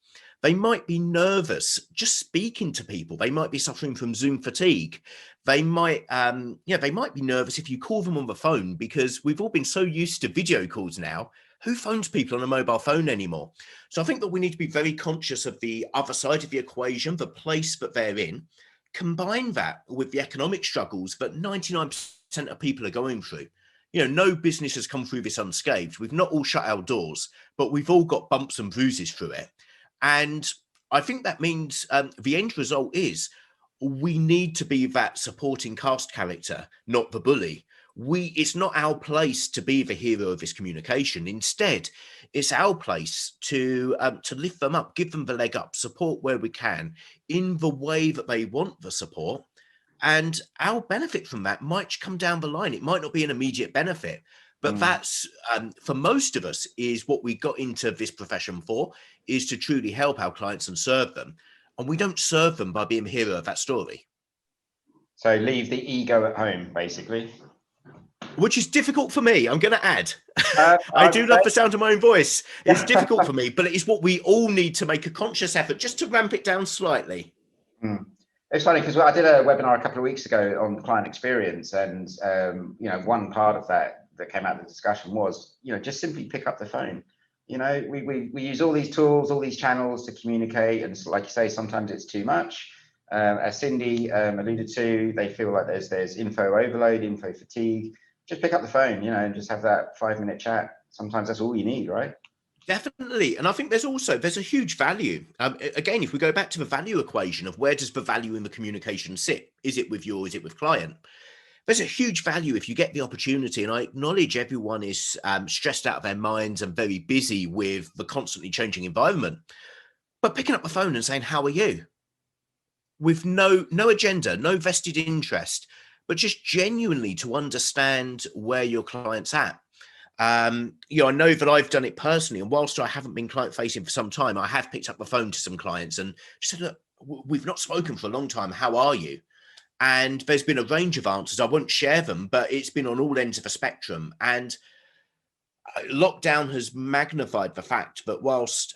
Speaker 1: They might be nervous just speaking to people. They might be suffering from Zoom fatigue. They might, they might be nervous if you call them on the phone, because we've all been so used to video calls now. Who phones people on a mobile phone anymore? So I think that we need to be very conscious of the other side of the equation, the place that they're in. Combine that with the economic struggles that 99% of people are going through. You know, no business has come through this unscathed. We've not all shut our doors, but we've all got bumps and bruises through it. And I think that means the end result is we need to be that supporting cast character, not the bully. It's not our place to be the hero of this communication. Instead, it's our place to lift them up, give them the leg up, support where we can in the way that they want the support. And our benefit from that might come down the line. It might not be an immediate benefit, but that's, for most of us, is what we got into this profession for, is to truly help our clients and serve them. And we don't serve them by being the hero of that story.
Speaker 3: So leave the ego at home, basically.
Speaker 1: Which is difficult for me, I'm going to add. I do love the sound of my own voice. It's difficult for me, but it's what we all need to make a conscious effort just to ramp it down slightly.
Speaker 3: It's funny because I did a webinar a couple of weeks ago on client experience, and one part of that came out of the discussion was, just simply pick up the phone. We use all these tools, all these channels to communicate, and like you say, sometimes it's too much. As Cindy alluded to, they feel like there's info overload, info fatigue. Just pick up the phone, and just have that 5-minute chat. Sometimes that's all you need, right?
Speaker 1: Definitely. And I think there's a huge value. Again, if we go back to the value equation of where does the value in the communication sit? Is it with you or is it with client? There's a huge value if you get the opportunity. And I acknowledge everyone is stressed out of their minds and very busy with the constantly changing environment. But picking up the phone and saying, how are you? With no agenda, no vested interest, but just genuinely to understand where your client's at. I know that I've done it personally, and whilst I haven't been client facing for some time, I have picked up the phone to some clients and said, look, we've not spoken for a long time. How are you? And there's been a range of answers. I won't share them, but it's been on all ends of the spectrum. And lockdown has magnified the fact that whilst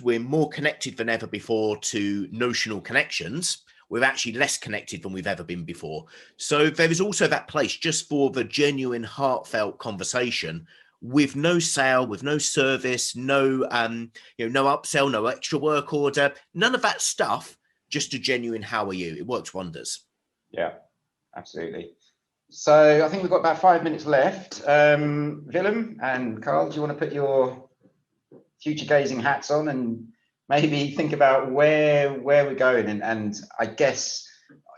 Speaker 1: we're more connected than ever before to notional connections, we're actually less connected than we've ever been before. So there is also that place just for the genuine, heartfelt conversation with no sale, with no service, no upsell, no extra work order, none of that stuff, just a genuine, how are you? It works wonders.
Speaker 3: Yeah, absolutely. So I think we've got about 5 minutes left. Willem and Carl, do you want to put your future gazing hats on and maybe think about where we're going? And I guess,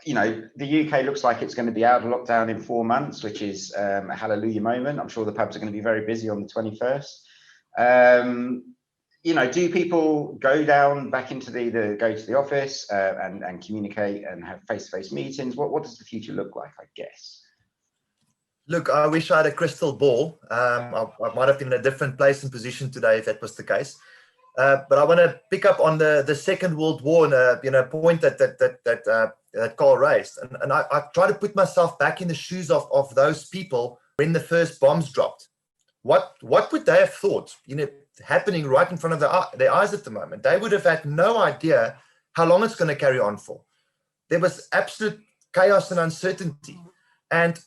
Speaker 3: the UK looks like it's going to be out of lockdown in 4 months, which is a hallelujah moment. I'm sure the pubs are going to be very busy on the 21st. Do people go back into go to the office and communicate and have face-to-face meetings? What does the future look like, I guess?
Speaker 2: Look, I wish I had a crystal ball. I might have been in a different place and position today if that was the case. But I want to pick up on the Second World War and a point that Carl raised, and I try to put myself back in the shoes of those people when the first bombs dropped. What would they have thought? Happening right in front of their eyes at the moment. They would have had no idea how long it's going to carry on for. There was absolute chaos and uncertainty, and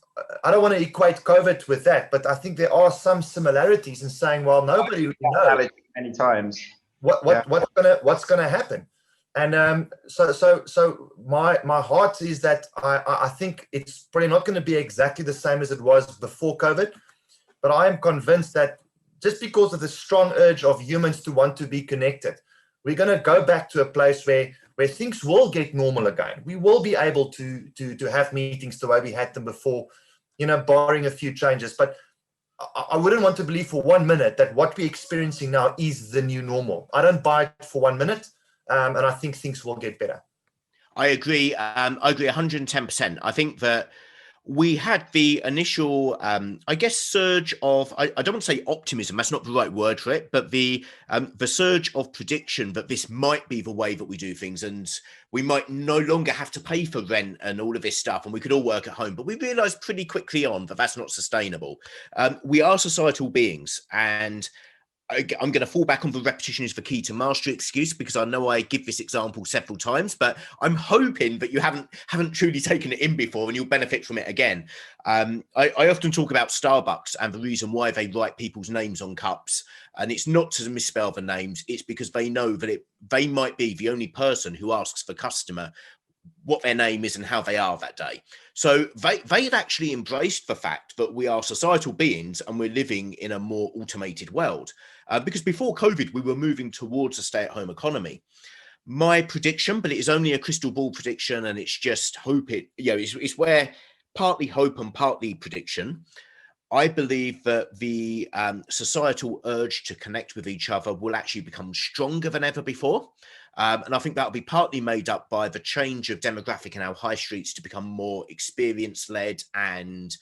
Speaker 2: I don't want to equate COVID with that, but I think there are some similarities in saying, well, nobody really knows
Speaker 3: many times
Speaker 2: what's going to happen. And so my heart is that I think it's probably not going to be exactly the same as it was before COVID, but I am convinced that just because of the strong urge of humans to want to be connected, we're going to go back to a place where where things will get normal again. We will be able to have meetings the way we had them before, barring a few changes. But I wouldn't want to believe for 1 minute that what we're experiencing now is the new normal. I don't buy it for 1 minute, and I think things will get better.
Speaker 1: I agree. I agree 110%. I think that we had the initial, I guess, surge of, I don't want to say optimism, that's not the right word for it, but the surge of prediction that this might be the way that we do things, and we might no longer have to pay for rent and all of this stuff, and we could all work at home. But we realized pretty quickly on that that's not sustainable. We are societal beings, and I'm going to fall back on the repetition is the key to mastery excuse, because I know I give this example several times, but I'm hoping that you haven't truly taken it in before and you'll benefit from it again. I often talk about Starbucks and the reason why they write people's names on cups, and it's not to misspell the names, it's because they know that they might be the only person who asks the customer what their name is and how they are that day. So they had actually embraced the fact that we are societal beings and we're living in a more automated world. Because before COVID, we were moving towards a stay-at-home economy. My prediction, but it is only a crystal ball prediction, and it's just hope. It's where partly hope and partly prediction. I believe that the societal urge to connect with each other will actually become stronger than ever before. And I think that'll be partly made up by the change of demographic in our high streets to become more experience-led and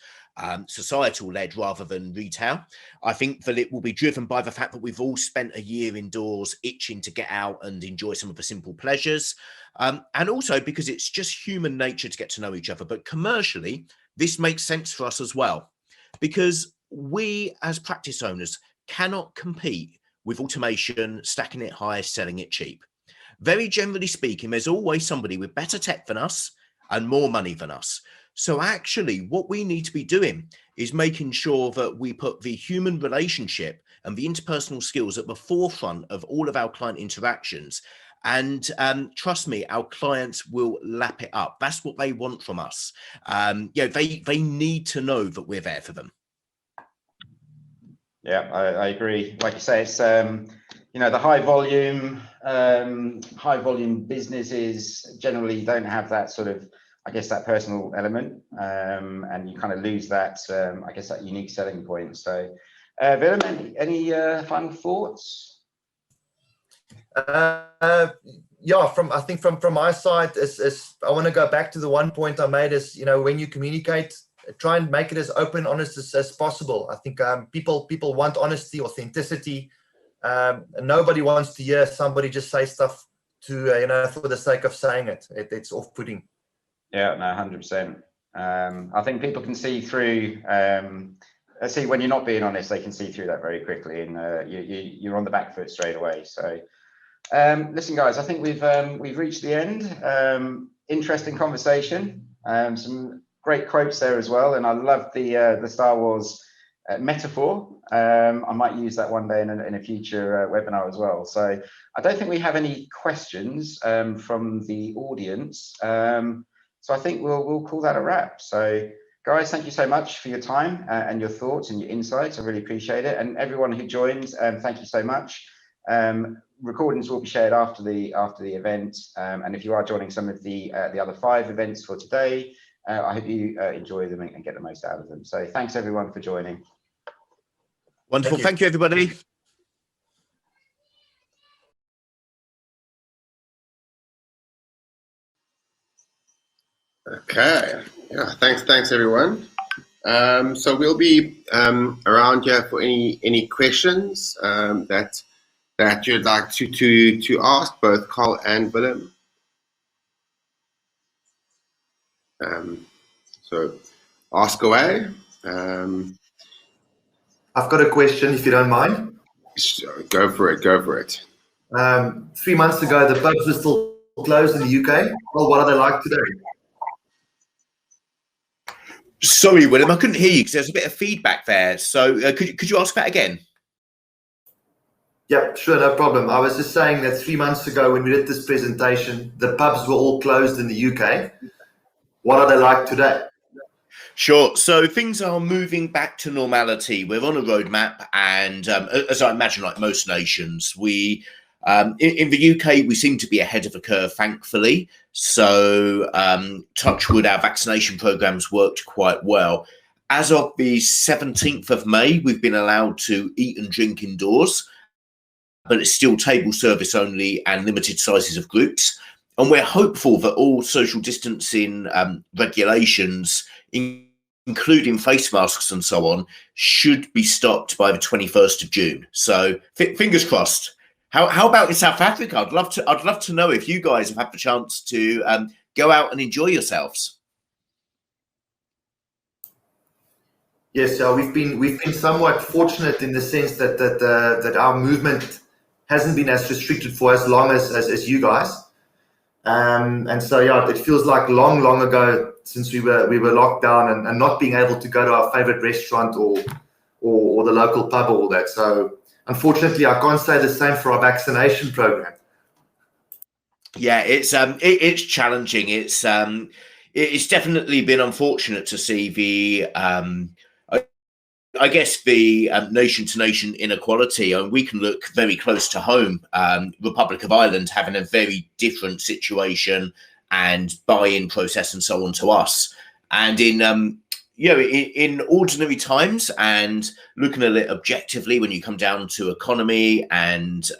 Speaker 1: societal-led rather than retail. I think that it will be driven by the fact that we've all spent a year indoors itching to get out and enjoy some of the simple pleasures. And also because it's just human nature to get to know each other. But commercially, this makes sense for us as well, because we as practice owners cannot compete with automation, stacking it high, selling it cheap. Very generally speaking, there's always somebody with better tech than us and more money than us. So actually, what we need to be doing is making sure that we put the human relationship and the interpersonal skills at the forefront of all of our client interactions. And trust me, our clients will lap it up. That's what they want from us. They need to know that we're there for them.
Speaker 3: Yeah, I agree. Like you say, it's the high volume businesses generally don't have that sort of, I guess, that personal element, and you kind of lose that, I guess, that unique selling point. So, Willem, any final thoughts?
Speaker 2: I think from my side, is I want to go back to the one point I made is, when you communicate, try and make it as open, honest as possible. I think people want honesty, authenticity. Nobody wants to hear somebody just say stuff to, for the sake of saying it. It's off-putting.
Speaker 3: Yeah, no, 100%. I think people can see through, see when you're not being honest, they can see through that very quickly, and you're on the back foot straight away. So, listen, guys, I think we've reached the end. Interesting conversation. Some great quotes there as well, and I love the Star Wars metaphor. I might use that one day in a future webinar as well. So I don't think we have any questions from the audience. So I think we'll call that a wrap. So guys, thank you so much for your time and your thoughts and your insights. I really appreciate it. And everyone who joined, thank you so much. Recordings will be shared after the event. And if you are joining some of the other 5 events for today, I hope you enjoy them and get the most out of them. So thanks everyone for joining.
Speaker 1: Wonderful. Thank you, everybody.
Speaker 4: Okay. Yeah. Thanks everyone. So we'll be around here for any questions that you'd like to ask both Carl and Willem. So ask away.
Speaker 2: I've got a question, if you don't mind.
Speaker 4: Go for it.
Speaker 2: 3 months ago, the pubs were still closed in the UK. Well, what are they like today?
Speaker 1: Sorry, Willem, I couldn't hear you because there's a bit of feedback there. So could you ask that again?
Speaker 2: Yeah, sure, no problem. I was just saying that 3 months ago when we did this presentation, the pubs were all closed in the UK. What are they like today?
Speaker 1: Sure. So things are moving back to normality. We're on a roadmap, and as I imagine, like most nations, we In the UK, we seem to be ahead of the curve, thankfully. So, touch wood, our vaccination programs worked quite well. As of the 17th of May, we've been allowed to eat and drink indoors, but it's still table service only and limited sizes of groups. And we're hopeful that all social distancing regulations, including face masks and so on, should be stopped by the 21st of June. So fingers crossed. How about in South Africa? I'd love to know if you guys have had the chance to go out and enjoy yourselves.
Speaker 2: Yes, so we've been somewhat fortunate in the sense that our movement hasn't been as restricted for as long as you guys. And so yeah, it feels like long ago since we were locked down and not being able to go to our favorite restaurant or the local pub or all that. So unfortunately, I can't say the same for our vaccination program.
Speaker 1: Yeah, it's challenging. It's definitely been unfortunate to see the I guess the nation-to-nation inequality, and we can look very close to home. Republic of Ireland having a very different situation and buy-in process and so on to us. And in ordinary times and looking at it objectively, when you come down to economy and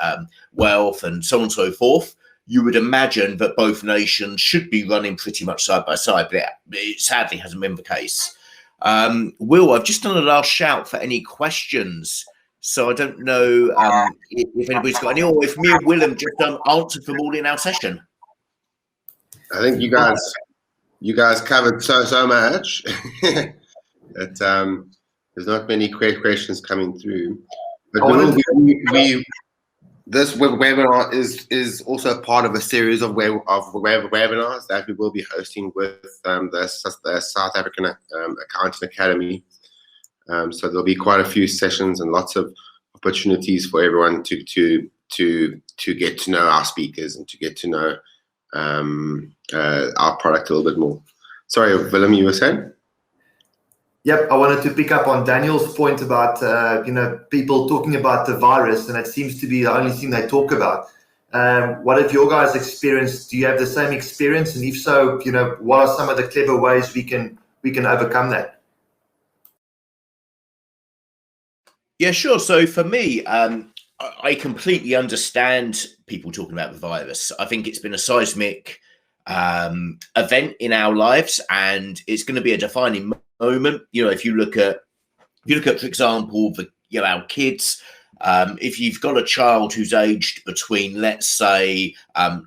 Speaker 1: wealth and so on and so forth, you would imagine that both nations should be running pretty much side by side, but it sadly hasn't been the case. Will, I've just done a last shout for any questions, so I don't know if anybody's got any, or if me and Willem just answered them all in our session.
Speaker 4: I think you guys covered so much that there's not many questions coming through. But this webinar is also part of a series of webinars that we will be hosting with the South African Accounting Academy. So there'll be quite a few sessions and lots of opportunities for everyone to get to know our speakers and to get to know our product a little bit more. Sorry, Willem, you were saying?
Speaker 2: Yep, I wanted to pick up on Daniel's point about people talking about the virus, and it seems to be the only thing they talk about. What have your guys experienced? Do you have the same experience? And if so, what are some of the clever ways we can overcome that?
Speaker 1: Yeah, sure. So for me, I completely understand people talking about the virus. I think it's been a seismic event in our lives, and it's going to be a defining moment. If you look at, for example, our kids. If you've got a child who's aged between, let's say,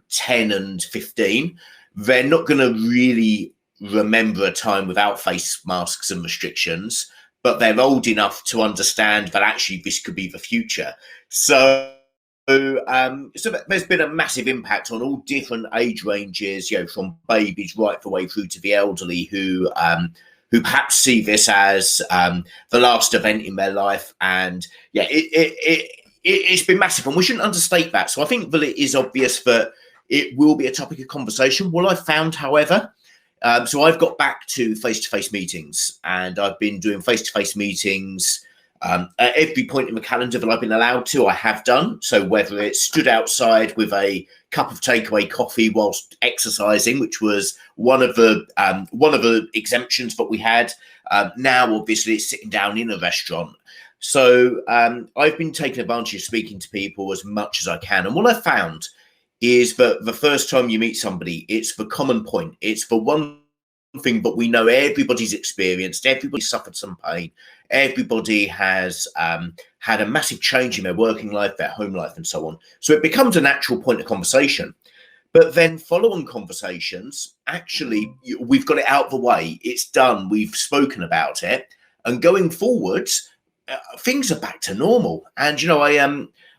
Speaker 1: 10 and 15, they're not going to really remember a time without face masks and restrictions, but they're old enough to understand that actually this could be the future. So there's been a massive impact on all different age ranges, from babies right the way through to the elderly who perhaps see this as the last event in their life. And yeah, it's been massive, and we shouldn't understate that. So I think that it is obvious that it will be a topic of conversation. What I found, however, so I've got back to face-to-face meetings, and I've been doing face-to-face meetings at every point in the calendar that I've been allowed to, I have done. So whether it's stood outside with a cup of takeaway coffee whilst exercising, which was one of the exemptions that we had. Now, obviously, it's sitting down in a restaurant. So I've been taking advantage of speaking to people as much as I can. And what I found is that the first time you meet somebody, it's the common point. It's the one thing that we know everybody's experienced. Everybody suffered some pain. Everybody has had a massive change in their working life, their home life, and so on. So it becomes a natural point of conversation. But then following conversations, actually, we've got it out of the way. It's done. We've spoken about it. And going forwards, things are back to normal. And,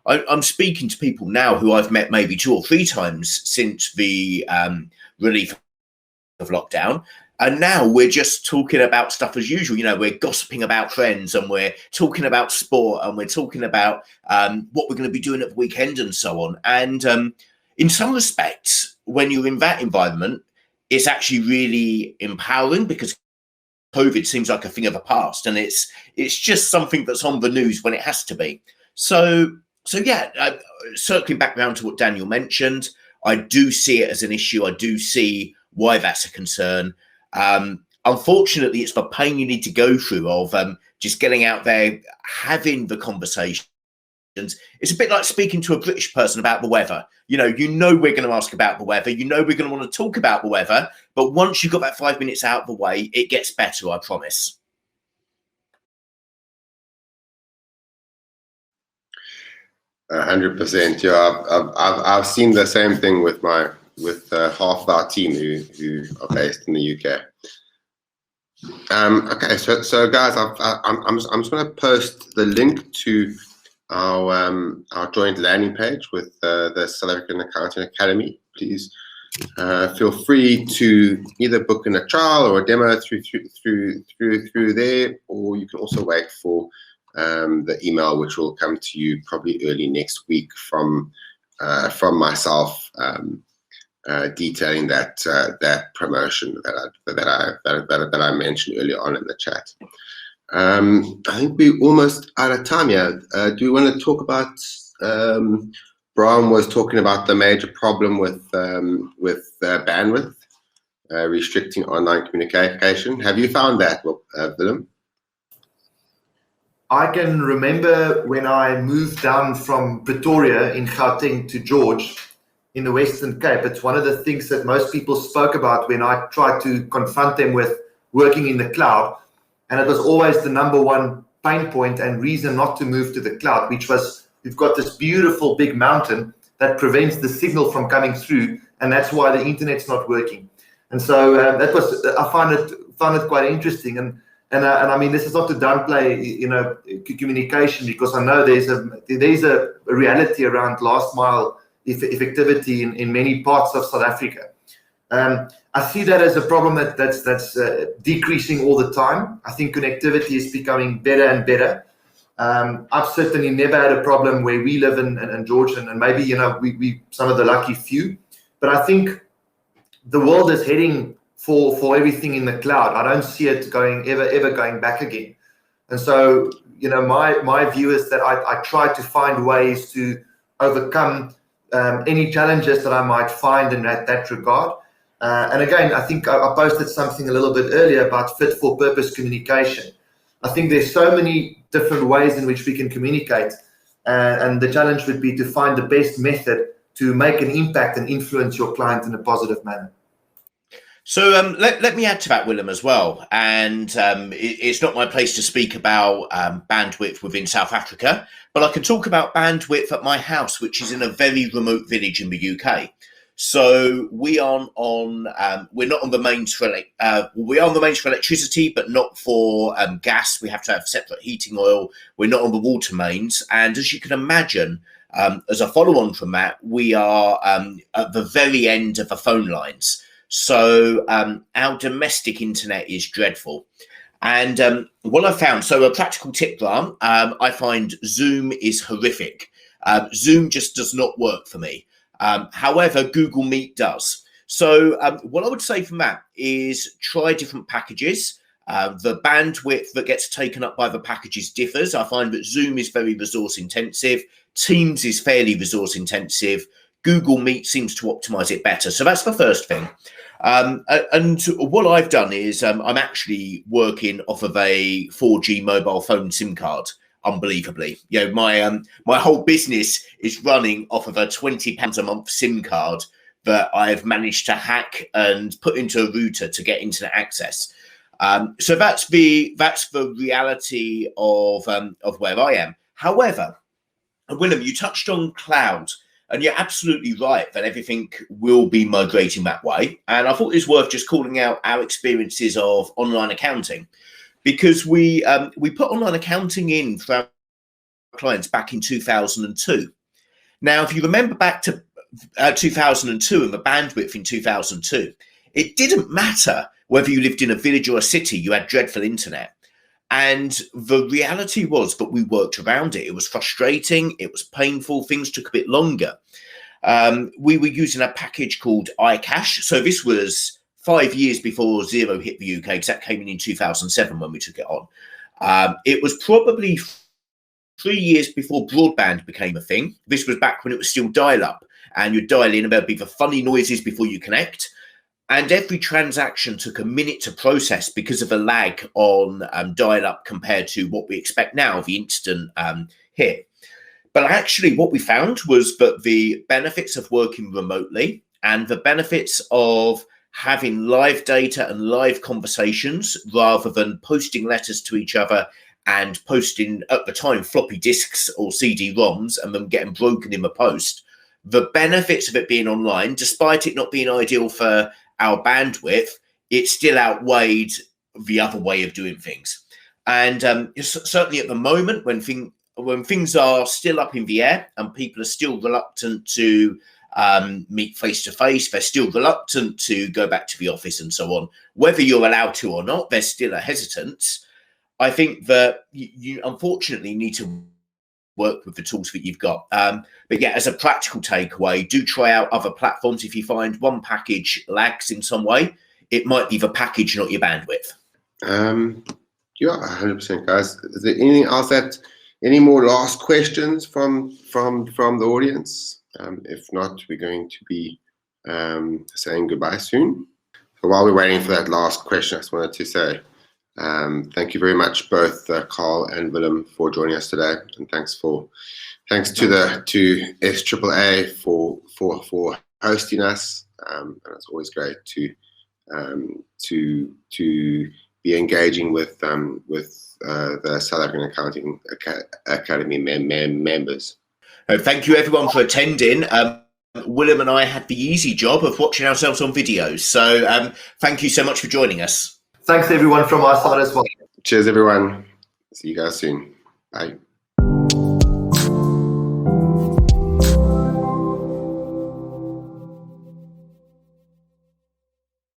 Speaker 1: I'm speaking to people now who I've met maybe 2 or 3 times since the relief of lockdown. And now we're just talking about stuff as usual. We're gossiping about friends, and we're talking about sport, and we're talking about what we're going to be doing at the weekend and so on. And in some respects, when you're in that environment, it's actually really empowering, because COVID seems like a thing of the past, and it's just something that's on the news when it has to be. So So yeah, circling back around to what Daniel mentioned, I do see it as an issue. I do see why that's a concern. Unfortunately, it's the pain you need to go through of just getting out there, having the conversations. It's a bit like speaking to a British person about the weather. You know we're going to ask about the weather. You know we're going to want to talk about the weather. But once you've got that 5 minutes out of the way, it gets better, I promise.
Speaker 4: 100%. Yeah, I've seen the same thing with half of our team who are based in the UK. Okay, so guys, I'm just going to post the link to our joint landing page with the South African Accounting Academy. Please feel free to either book in a trial or a demo through there, or you can also wait for the email, which will come to you probably early next week from myself, detailing that promotion that I mentioned earlier on in the chat. I think we're almost out of time here. Do we want to talk about? Brian was talking about the major problem with bandwidth restricting online communication. Have you found that, Willem?
Speaker 2: I can remember when I moved down from Pretoria in Gauteng to George in the Western Cape. It's one of the things that most people spoke about when I tried to confront them with working in the cloud. And it was always the number one pain point and reason not to move to the cloud, which was we've got this beautiful big mountain that prevents the signal from coming through. And that's why the internet's not working. And so I found it quite interesting. And I mean, this is not to downplay, communication, because I know there's a reality around last mile effectivity in many parts of South Africa. I see that as a problem that's decreasing all the time. I think connectivity is becoming better and better. I've certainly never had a problem where we live in George, and maybe we some of the lucky few. But I think the world is heading for everything in the cloud. I don't see it ever going back again. And so, my view is that I try to find ways to overcome any challenges that I might find in that regard. And again, I think I posted something a little bit earlier about fit for purpose communication. I think there's so many different ways in which we can communicate. And the challenge would be to find the best method to make an impact and influence your client in a positive manner.
Speaker 1: So let me add to that, Willem, as well. And it's not my place to speak about bandwidth within South Africa, but I can talk about bandwidth at my house, which is in a very remote village in the UK. So we are we're not on the mains for we are on the mains for electricity, but not for gas. We have to have separate heating oil. We're not on the water mains. And as you can imagine, as a follow-on from that, we are at the very end of the phone lines. So our domestic internet is dreadful. And what I found, so a practical tip, Grant, I find Zoom is horrific. Zoom just does not work for me. However, Google Meet does. So what I would say from that is try different packages. The bandwidth that gets taken up by the packages differs. I find that Zoom is very resource intensive. Teams is fairly resource intensive. Google Meet seems to optimize it better. So that's the first thing. And what I've done is I'm actually working off of a 4G mobile phone SIM card. Unbelievably, my whole business is running off of a £20 a month SIM card that I've managed to hack and put into a router to get internet access. So that's the reality of where I am. However, Willem, you touched on cloud, and you're absolutely right that everything will be migrating that way. And I thought it was worth just calling out our experiences of online accounting, because we put online accounting in for our clients back in 2002. Now, if you remember back to 2002 and the bandwidth in 2002, it didn't matter whether you lived in a village or a city, you had dreadful internet. And the reality was that we worked around it. It was frustrating. It was painful. Things took a bit longer. We were using a package called iCash. So this was 5 years before Zero hit the UK, because that came in 2007 when we took it on. It was probably 3 years before broadband became a thing. This was back when it was still dial-up, and you'd dial in, and there'd be the funny noises before you connect. And every transaction took a minute to process because of a lag on dial-up compared to what we expect now, the instant hit. But actually what we found was that the benefits of working remotely and the benefits of having live data and live conversations rather than posting letters to each other and posting, at the time, floppy disks or CD-ROMs and them getting broken in the post, the benefits of it being online, despite it not being ideal for our bandwidth, it still outweighed the other way of doing things. And certainly at the moment, when things are still up in the air and people are still reluctant to meet face to face, they're still reluctant to go back to the office and so on, whether you're allowed to or not, there's still a hesitance. I think that you unfortunately need to work with the tools that you've got. But yeah, as a practical takeaway, do try out other platforms. If you find one package lags in some way, it might be the package, not your bandwidth.
Speaker 4: Yeah, 100%, guys. Is there anything else any more last questions from the audience? If not, we're going to be saying goodbye soon. So while we're waiting for that last question, I just wanted to say thank you very much, both Carl and Willem, for joining us today, and thanks to SAAA for hosting us. And it's always great to be engaging with the South African Accounting Academy members.
Speaker 1: Thank you everyone for attending. Willem and I had the easy job of watching ourselves on videos, so thank you so much for joining us.
Speaker 2: Thanks everyone from our side as well.
Speaker 4: Cheers everyone. See you guys soon. Bye.